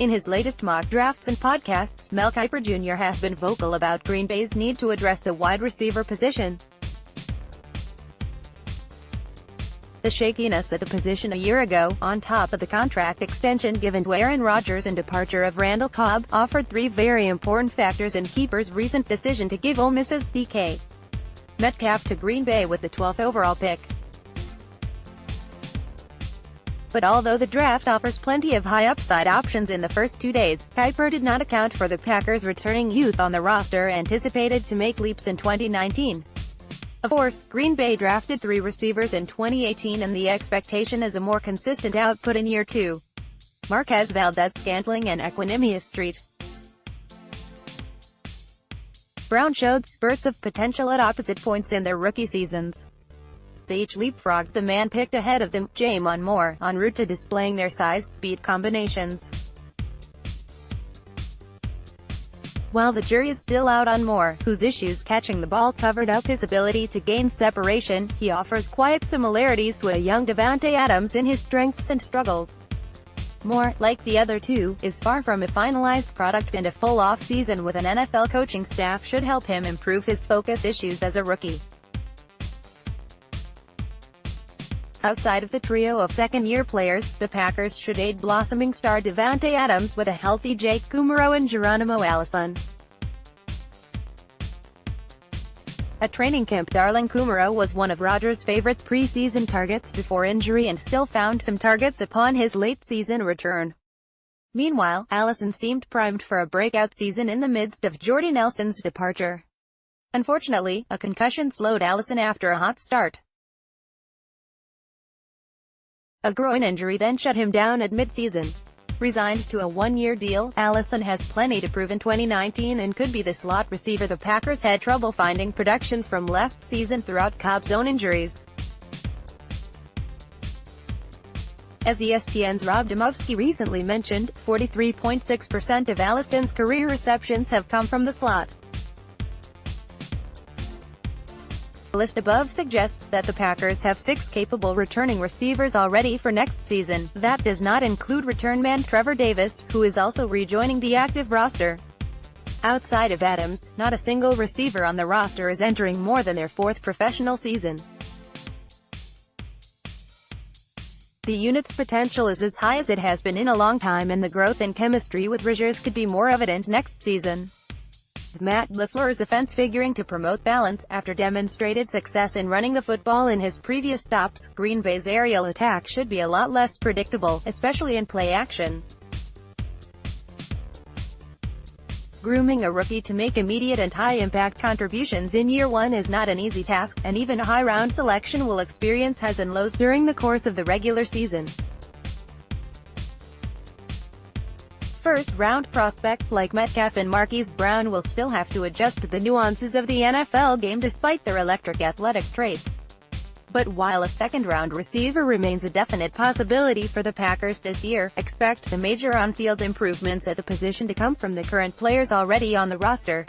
In his latest mock drafts and podcasts, Mel Kiper Jr. has been vocal about Green Bay's need to address the wide receiver position. The shakiness at the position a year ago, on top of the contract extension given to Aaron Rodgers and departure of Randall Cobb, offered three very important factors in Kiper's recent decision to give Ole Miss's DK Metcalf to Green Bay with the 12th overall pick. But although the draft offers plenty of high upside options in the first 2 days, Kiper did not account for the Packers' returning youth on the roster anticipated to make leaps in 2019. Of course, Green Bay drafted 3 receivers in 2018 and the expectation is a more consistent output in year 2. Marquez Valdez-Scantling and Equanimous Street Brown showed spurts of potential at opposite points in their rookie seasons. They each leapfrogged the man picked ahead of them, Jamon Moore, en route to displaying their size-speed combinations. While the jury is still out on Moore, whose issues catching the ball covered up his ability to gain separation, he offers quiet similarities to a young Davante Adams in his strengths and struggles. Moore, like the other two, is far from a finalized product and a full off-season with an NFL coaching staff should help him improve his focus issues as a rookie. Outside of the trio of second-year players, the Packers should aid blossoming star Davante Adams with a healthy Jake Kumerow and Geronimo Allison. At training camp, darling Kumerow was one of Rodgers' favorite preseason targets before injury and still found some targets upon his late-season return. Meanwhile, Allison seemed primed for a breakout season in the midst of Jordy Nelson's departure. Unfortunately, a concussion slowed Allison after a hot start. A groin injury then shut him down at mid-season. Resigned to a one-year deal, Allison has plenty to prove in 2019 and could be the slot receiver the Packers had trouble finding production from last season throughout Cobb's own injuries. As ESPN's Rob Demovsky recently mentioned, 43.6% of Allison's career receptions have come from the slot. The list above suggests that the Packers have 6 capable returning receivers already for next season. That does not include return man Trevor Davis, who is also rejoining the active roster. Outside of Adams, not a single receiver on the roster is entering more than their 4th professional season. The unit's potential is as high as it has been in a long time and the growth and chemistry with Rodgers could be more evident next season. With Matt LaFleur's offense figuring to promote balance, after demonstrated success in running the football in his previous stops, Green Bay's aerial attack should be a lot less predictable, especially in play action. Grooming a rookie to make immediate and high-impact contributions in year 1 is not an easy task, and even a high-round selection will experience highs and lows during the course of the regular season. First-round prospects like Metcalf and Marquise Brown will still have to adjust to the nuances of the NFL game despite their electric athletic traits. But while a second-round receiver remains a definite possibility for the Packers this year, expect the major on-field improvements at the position to come from the current players already on the roster.